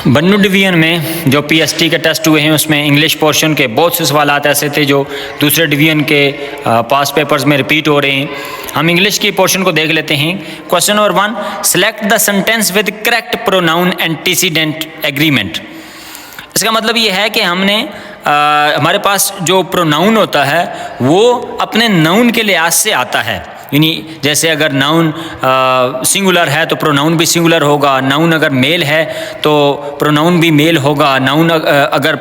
बन्नू division में जो PST के टेस्ट हुए हैं उसमें इंग्लिश पोर्शन के बहुत से सवाल ऐसे थे जो दूसरे डिवीजन के पास्ट पेपर्स में रिपीट हो रहे हैं। हम इंग्लिश की पोर्शन को देख लेते हैं। Question number 1, select the sentence with correct pronoun antecedent agreement. इसका मतलब ये है कि हमने हमारे पास जो प्रोनाउन होता है वो अपने नाउन के लिहाज से आता है, यानी जैसे अगर नाउन सिंगुलर है तो प्रोनाउन भी सिंगुलर होगा, नाउन अगर मेल है तो प्रोनाउन भी मेल होगा, नाउन अगर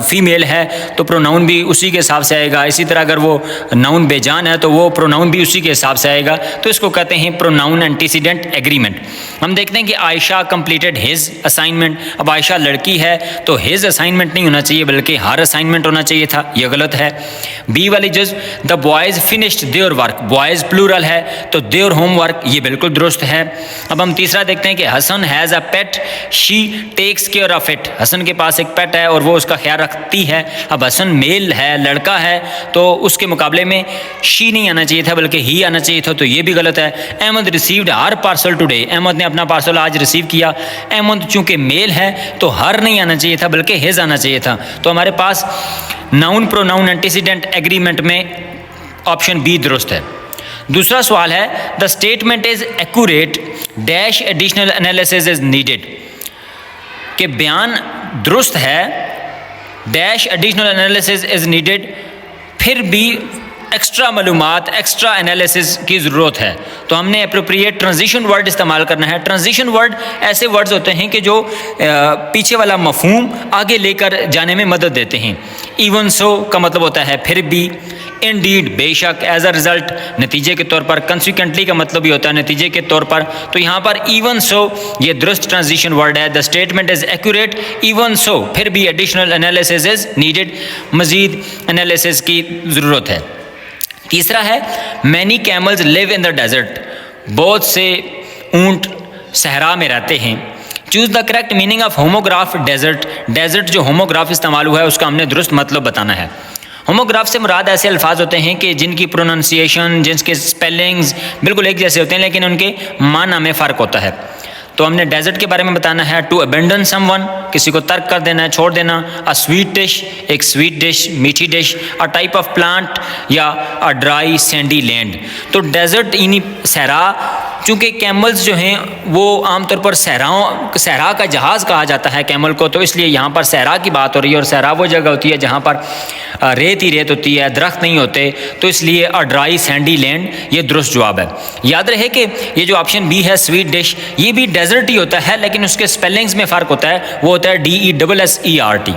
फीमेल है तो प्रोनाउन भी उसी के हिसाब से आएगा। इसी तरह अगर वो नाउन बेजान है तो वो प्रोनाउन भी उसी के हिसाब से आएगा। तो इसको कहते हैं प्रोनाउन एंटीसीडेंट एग्रीमेंट। हम देखते हैं कि आयशा कंप्लीटेड हिज असाइनमेंट। अब आयशा लड़की है तो हिज असाइनमेंट नहीं होना चाहिए बल्कि हर असाइनमेंट होना चाहिए था, यह गलत है। बी वाली जज the boys finished their work, boys plural है तो देयर होमवर्क, ये बिल्कुल दुरुस्त है। अब हम तीसरा देखते हैं कि Hasan has a pet, she takes care of it. Hasan के पास एक पेट है और वो उसका ख्याल रखती है। अब हसन मेल है, लड़का है, तो उसके मुकाबले में शी नहीं आना चाहिए था बल्कि ही आना चाहिए था, तो ये भी गलत है। अहमद रिसीव्ड हर पार्सल टुडे, अहमद ने अपना पार्सल आज रिसीव किया। अहमद चूंकि मेल है तो हर नहीं आना चाहिए था बल्कि हिज आना चाहिए था। तो हमारे पास नाउन प्रोनाउन एंटीसीडेंट एग्रीमेंट में ऑप्शन बी दुरुस्त है। दूसरा सवाल है the statement is accurate dash additional analysis is needed, कि बयान दुरुस्त है dash additional analysis is needed, फिर भी एक्स्ट्रा मालूमात एक्स्ट्रा एनालिसिस की ज़रूरत है। तो हमने अप्रोप्रिएट ट्रांजिशन वर्ड इस्तेमाल करना है। ट्रांजिशन वर्ड ऐसे वर्ड्स होते हैं कि जो पीछे वाला मफहूम आगे लेकर जाने में मदद देते हैं। इवन सो का मतलब होता है फिर भी, इंडीड बेशक, एज अ रिजल्ट नतीजे के तौर पर, कंसिक्वेंटली का मतलब भी होता है नतीजे के तौर पर। तो यहाँ पर इवन सो ये दुरुस्त ट्रांजिशन वर्ड है। The statement is accurate even so, फिर भी एडिशनल एनालिसिस इज नीडेड, मजीद एनालिसिस की ज़रूरत है। तीसरा है many camels live in the desert, बहुत से ऊंट सहरा में रहते हैं। Choose the correct meaning of homograph desert. Desert जो होमोग्राफ इस्तेमाल हुआ है उसका हमने दुरुस्त मतलब बताना है। होमोग्राफ से मुराद ऐसे अल्फाज होते हैं कि जिनकी प्रोनाउंसिएशन, जिनके स्पेलिंग्स बिल्कुल एक जैसे होते हैं लेकिन उनके माना में फ़र्क होता है। तो हमने डेजर्ट के बारे में बताना है टू अबेंडन समवन, किसी को तर्क कर देना है, छोड़ देना। अ स्वीट डिश, एक स्वीट डिश, मीठी dish. A type of plant या अ ड्राई सैंडी लैंड। तो डेजर्ट यानी सहरा, चूँकि कैमल्स जो हैं वो आमतौर पर सहरा का जहाज़ कहा जाता है कैमल को, तो इसलिए यहाँ पर सहरा की बात हो रही है। और सहरा वो जगह होती है जहाँ पर रेत ही रेत होती है, दरख्त नहीं होते, तो इसलिए अ ड्राई सैंडी लैंड ये दुरुस्त जवाब है। याद रहे कि ये जो ऑप्शन बी है स्वीट डिश, ये भी डेजर्ट ही होता है लेकिन उसके स्पेलिंग्स में फ़र्क होता है, वो होता है DESSERT।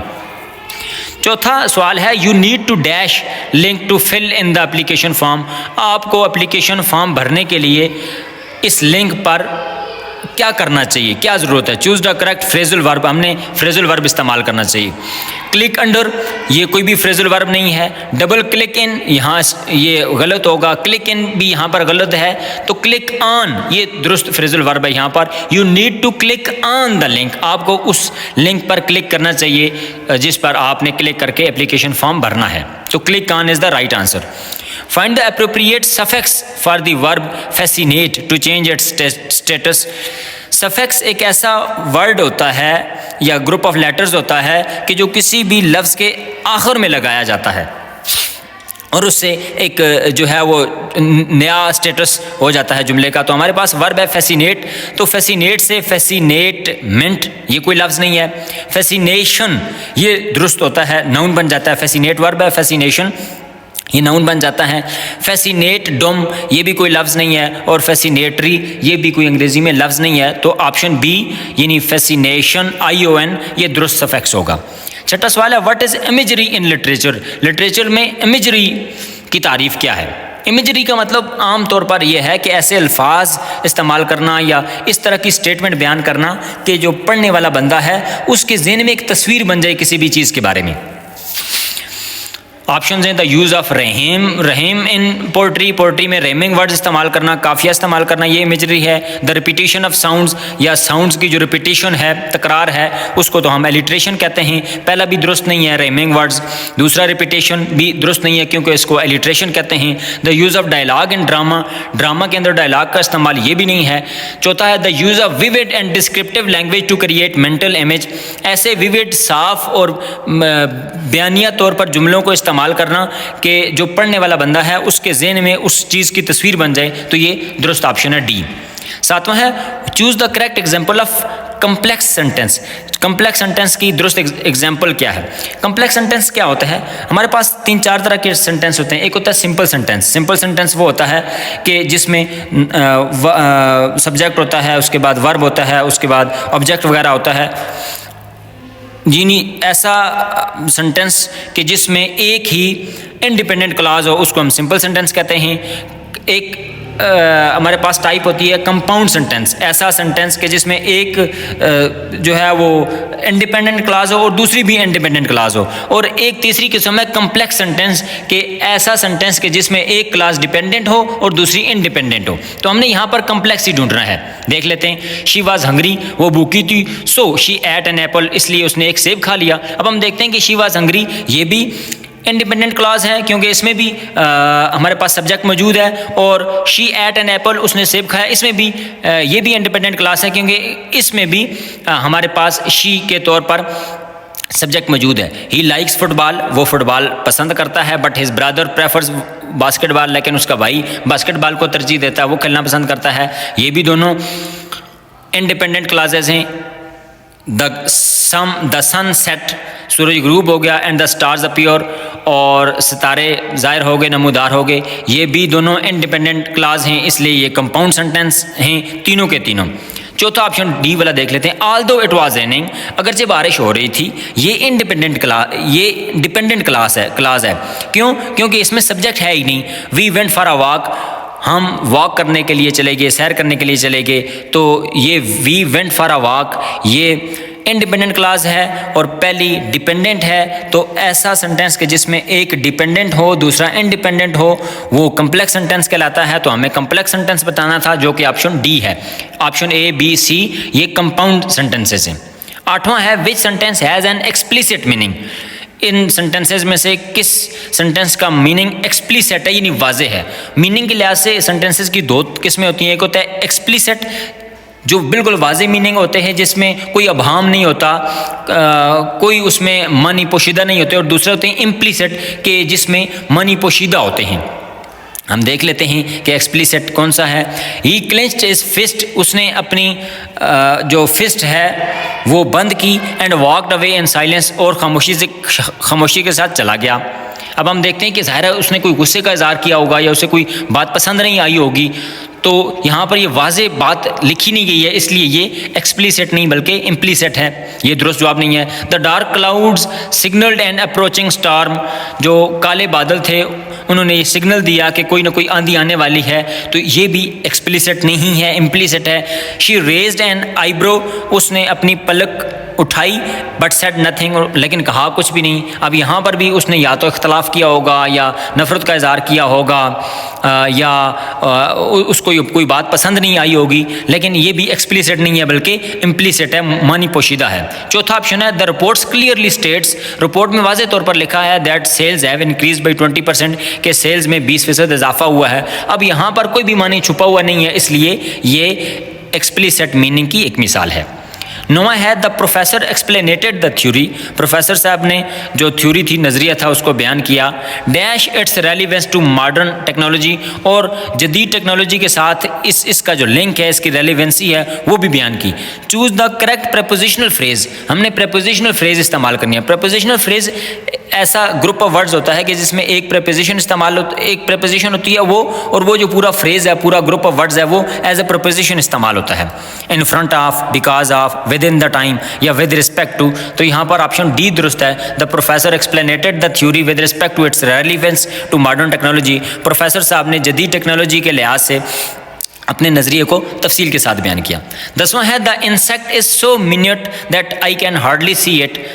चौथा सवाल है you need to dash link to fill in the application form. आपको एप्लीकेशन फॉर्म भरने के लिए इस लिंक पर क्या करना चाहिए, क्या ज़रूरत है। Choose the correct phrasal verb, हमने फ्रेजल वर्ब इस्तेमाल करना चाहिए। क्लिक अंडर, ये कोई भी फ्रेजल वर्ब नहीं है। डबल क्लिक इन, यहाँ ये गलत होगा। क्लिक इन भी यहाँ पर गलत है। तो क्लिक ऑन ये दुरुस्त फ्रेजल वर्ब है यहाँ पर। You need to click on the link, आपको उस लिंक पर क्लिक करना चाहिए जिस पर आपने क्लिक करके एप्लीकेशन फॉर्म भरना है। तो click on is the right answer. Find the appropriate suffix for the verb fascinate to change its status. Suffix एक ऐसा वर्ड होता है या ग्रुप ऑफ लेटर्स होता है कि जो किसी भी लफ्ज़ के आखिर में लगाया जाता है और उससे एक जो है वो नया स्टेटस हो जाता है जुमले का। तो हमारे पास वर्ब है फैसिनेट, तो फैसिनेट से फैसिनेटमेंट ये कोई लफ्ज़ नहीं है। फैसिनेशन ये दुरुस्त होता है, नाउन बन जाता है। फैसिनेट वर्ब है, फैसिनेशन ये नाउन बन जाता है। फैसिनेट डोम ये भी कोई लफ्ज़ नहीं है और फैसिनेटरी ये भी कोई अंग्रेज़ी में लफ्ज़ नहीं है। तो ऑप्शन बी यानी फैसिनेशन ION ये दुरुस्त सफिक्स होगा। छठा सवाल है what is imagery in literature. Literature में इमेजरी की तारीफ़ क्या है। इमेजरी का मतलब आम तौर पर यह है कि ऐसे अल्फाज इस्तेमाल करना या इस तरह की स्टेटमेंट बयान करना कि जो पढ़ने वाला बंदा है उसके ज़हन में एक तस्वीर बन जाए किसी भी चीज़ के बारे में। ऑप्शन हैं the use of Rahim in portray, portray में रेमिंग वर्ड्स इस्तेमाल करना, काफिया इस्तेमाल करना, ये इमेजरी है। द रिपीटेशन ऑफ साउंड्स, या साउंड्स की जो रिपीटेशन है, तकरार है, उसको तो हम एलिट्रेशन कहते हैं। पहला भी दुरुस्त नहीं है रेमिंग वर्ड्स, दूसरा रिपीटेशन भी दुरुस्त नहीं है क्योंकि इसको एलिट्रेशन कहते हैं। The use of dialogue in drama, drama के अंदर डायलॉग का इस्तेमाल, ये भी नहीं है। चौथा है the use of vivid and descriptive language to create mental image, ऐसे विविड, साफ और बयानिया तौर पर जुमलों को इस्तेमाल करना कि जो पढ़ने वाला बंदा है उसके ज़हन में उस चीज़ की तस्वीर बन जाए, तो ये दुरुस्त ऑप्शन है डी। सातवां है choose the correct example of complex sentence. Complex sentence की दुरुस्त एग्जाम्पल क्या है? कम्प्लेक्स सेंटेंस क्या होता है? हमारे पास 3-4 तरह के सेंटेंस होते हैं। एक होता है सिंपल सेंटेंस। सिंपल सेंटेंस वो होता है कि जिसमें सब्जेक्ट होता है, उसके बाद वर्ब होता है, उसके बाद ऑब्जेक्ट वगैरह होता है। जी नहीं, ऐसा सेंटेंस कि जिसमें एक ही इंडिपेंडेंट क्लॉज हो, उसको हम सिंपल सेंटेंस कहते हैं। एक हमारे पास टाइप होती है कंपाउंड सेंटेंस, ऐसा सेंटेंस के जिसमें एक जो है वो इंडिपेंडेंट क्लॉज हो और दूसरी भी इंडिपेंडेंट क्लॉज हो। और एक तीसरी किस्म है कम्प्लेक्स सेंटेंस के ऐसा सेंटेंस के जिसमें एक क्लॉज डिपेंडेंट हो और दूसरी इंडिपेंडेंट हो। तो हमने यहाँ पर कम्प्लेक्स ही ढूंढना है। देख लेते हैं। शी वॉज हंग्री, वो भूखी थी, so she ate an apple, इसलिए उसने एक सेब खा लिया। अब हम देखते हैं कि शी वॉज हंग्री, ये भी इंडिपेंडेंट क्लॉज है क्योंकि इसमें भी हमारे पास सब्जेक्ट मौजूद है, और शी एट एन एप्पल, उसने सेब खाया, इसमें भी ये भी इंडिपेंडेंट क्लॉज है क्योंकि इसमें भी हमारे पास शी के तौर पर सब्जेक्ट मौजूद है। ही लाइक्स फुटबॉल, वो फुटबॉल पसंद करता है, but his brother prefers basketball, लेकिन उसका भाई बास्केटबॉल को तरजीह देता है, वो खेलना पसंद करता है। ये भी दोनों इंडिपेंडेंट क्लॉजेज हैं। द सन सेट, सूरज ग्रूब हो गया, एंड द स्टार्स अपीयर, और सितारे ज़ाहिर हो गए, नमूदार हो गए, ये भी दोनों इंडिपेंडेंट क्लॉज हैं, इसलिए ये कंपाउंड सेंटेंस हैं तीनों के तीनों। चौथा ऑप्शन डी वाला देख लेते हैं। ऑल्दो इट वाज रेनिंग, अगरचे बारिश हो रही थी, ये इंडिपेंडेंट ये डिपेंडेंट क्लास है। क्यों? क्योंकि इसमें सब्जेक्ट है ही नहीं। We went for a walk, हम वॉक करने के लिए चले गए, सैर करने के लिए चले गए, तो ये we went for a walk ये इंडिपेंडेंट क्लॉज है और पहली डिपेंडेंट है। तो ऐसा सेंटेंस के जिसमें एक डिपेंडेंट हो दूसरा इंडिपेंडेंट हो, वो कम्प्लेक्स सेंटेंस कहलाता है। तो हमें कम्प्लेक्स सेंटेंस बताना था, जो कि ऑप्शन डी है। ऑप्शन ए, बी, सी ये कंपाउंड सेंटेंसेस हैं। आठवां है विच sentence has an explicit meaning. In sentences में से किस सेंटेंस का मीनिंग एक्सप्लिसिट है, यानी वाज़ेह है। मीनिंग के लिहाज से सेंटेंसेस की दो किस्में होती हैं। एक होता है एक्सप्लिसिट, जो बिल्कुल वाज़ेह मीनिंग होते हैं, जिसमें कोई अबहाम नहीं होता, कोई उसमें मानी पोशीदा नहीं होते, और दूसरे होते हैं इम्प्लिसिट के जिसमें मानी पोशीदा होते हैं। हम देख लेते हैं कि एक्सप्लिसिट कौन सा है। ही क्लेंच्ड हिज फिस्ट, उसने अपनी जो फिस्ट है वो बंद की, and walked away in silence, और खामोशी के साथ चला गया। अब हम देखते हैं कि ज़ाहिर है उसने कोई गुस्से का इज़हार किया होगा या उसे कोई बात पसंद नहीं आई होगी, तो यहाँ पर ये वाज़ेह बात लिखी नहीं गई है, इसलिए ये एक्सप्लिसिट नहीं बल्कि इम्प्लिसिट है। ये दुरुस्त जवाब नहीं है। The dark clouds signalled N approaching storm, जो काले बादल थे उन्होंने ये सिग्नल दिया कि कोई ना कोई आंधी आने वाली है, तो ये भी एक्सप्लिसिट नहीं है, इम्प्लिसिट है। शी रेज्ड एन आईब्रो, उसने अपनी पलक उठाई, बट सेड नथिंग, लेकिन कहा कुछ भी नहीं। अब यहाँ पर भी उसने या तो इख्तलाफ किया होगा या नफ़रत का इज़हार किया होगा या उसको कोई बात पसंद नहीं आई होगी, लेकिन ये भी एक्सप्लिसिट नहीं है बल्कि इम्प्लिसिट है, मानी पोशीदा है। चौथा ऑप्शन है the reports clearly states, report में वाज़ेह तौर पर लिखा है that cells have increase by 20%, के सेल्स में 20% इजाफा हुआ है। अब यहाँ पर कोई भी मानी छुपा हुआ नहीं है, इसलिए ये एक्सप्लिसिट मीनिंग की एक मिसाल है। नौवां है the professor explained the theory, professor साहब ने जो थ्योरी थी, नज़रिया था, उसको बयान किया। Dash its relevance to modern technology, और जदीद टेक्नोलॉजी के साथ इसका जो लिंक है, इसकी रेलिवेंसी है, वो भी बयान की। Choose the correct prepositional phrase, हमने प्रेपोजिशनल फ्रेज इस्तेमाल करनी है। प्रेपोजिशनल फ्रेज ऐसा ग्रुप ऑफ वर्ड्स होता है कि जिसमें एक प्रेपोजिशन एक प्रेपोजिशन होती है वो, और वो जो पूरा फ्रेज है, पूरा ग्रुप ऑफ वर्ड्स है, वो एज ए प्रेपोजिशन इस्तेमाल होता है। In front of, because of, within the time या विद रिस्पेक्ट टू। तो यहाँ पर ऑप्शन डी दुरुस्त है। The professor explained the theory with respect to its relevance to modern technology, professor साहब ने जदीद टेक्नोलॉजी के लिहाज से अपने नज़रिए को तफसील के साथ बयान किया। 10वां है the insect is so minute that I can hardly see it,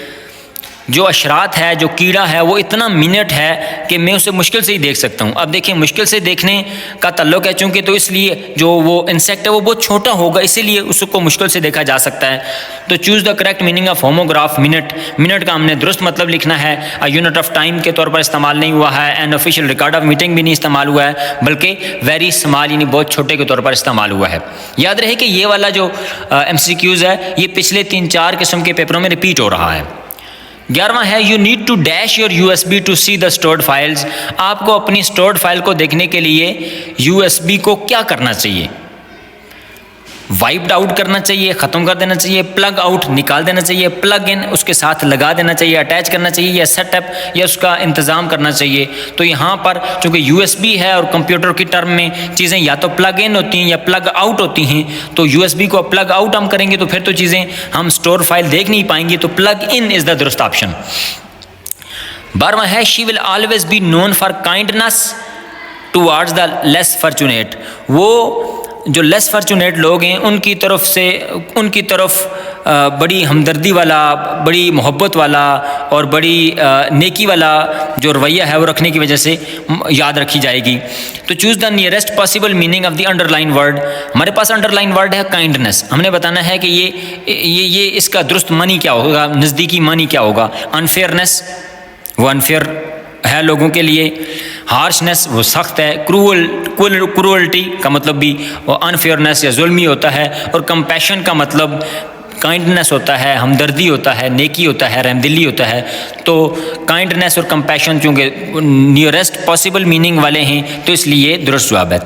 जो अशरात है, जो कीड़ा है, वो इतना मिनट है कि मैं उसे मुश्किल से ही देख सकता हूँ। अब देखिए मुश्किल से देखने का ताल्लुक है चूँकि, तो इसलिए जो वो इंसेक्ट है वो बहुत छोटा होगा, इसीलिए उसको मुश्किल से देखा जा सकता है। तो choose the correct meaning of homograph minute. Minute का हमने दुरुस्त मतलब लिखना है। यूनिट ऑफ टाइम के तौर पर इस्तेमाल नहीं हुआ है। And official record of meeting भी नहीं इस्तेमाल हुआ है, बल्कि वेरी स्मॉल यानी बहुत छोटे के तौर पर इस्तेमाल हुआ है। याद रहे कि ये वाला जो MCQs है ये पिछले 3-4 किस्म के पेपरों में रिपीट हो रहा है। 11वां है you need to dash your USB to see the stored files. आपको अपनी स्टोर्ड फाइल को देखने के लिए USB को क्या करना चाहिए? वाइप्ड आउट करना चाहिए, ख़त्म कर देना चाहिए, प्लग आउट निकाल देना चाहिए, प्लग इन उसके साथ लगा देना चाहिए, अटैच करना चाहिए, या सेटअप या उसका इंतज़ाम करना चाहिए। तो यहाँ पर चूँकि USB है और कंप्यूटर की टर्म में चीज़ें या तो प्लग इन होती हैं या प्लग आउट होती हैं, तो USB को प्लग आउट हम करेंगे तो फिर तो चीज़ें हम स्टोर फाइल देख नहीं पाएंगे, तो प्लग इन इज़ द दुरुस्त ऑप्शन। 12वां है she will always be known for kindness towards the less fortunate. वो जो लेस फॉर्चुनेट लोग हैं उनकी तरफ बड़ी हमदर्दी वाला, बड़ी मोहब्बत वाला और बड़ी नेकी वाला जो रवैया है वो रखने की वजह से याद रखी जाएगी। तो choose the nearest possible meaning of the underline word. हमारे पास अंडरलाइन वर्ड है काइंडनेस। हमने बताना है कि ये इसका दुरुस्त मानी क्या होगा, नज़दीकी मानी क्या होगा। अनफेयरनेस, वो अनफेयर है लोगों के लिए। हार्शनेस, वो सख्त है। क्रूअल्टी का मतलब भी वो अनफेयरनेस या जुल्मी होता है। और कंपैशन का मतलब काइंडनेस होता है, हमदर्दी होता है, नेकी होता है, रहमदिली होता है। तो काइंडनेस और कंपैशन चूँकि नियरेस्ट पॉसिबल मीनिंग वाले हैं तो इसलिए दुरुस्त जवाब है।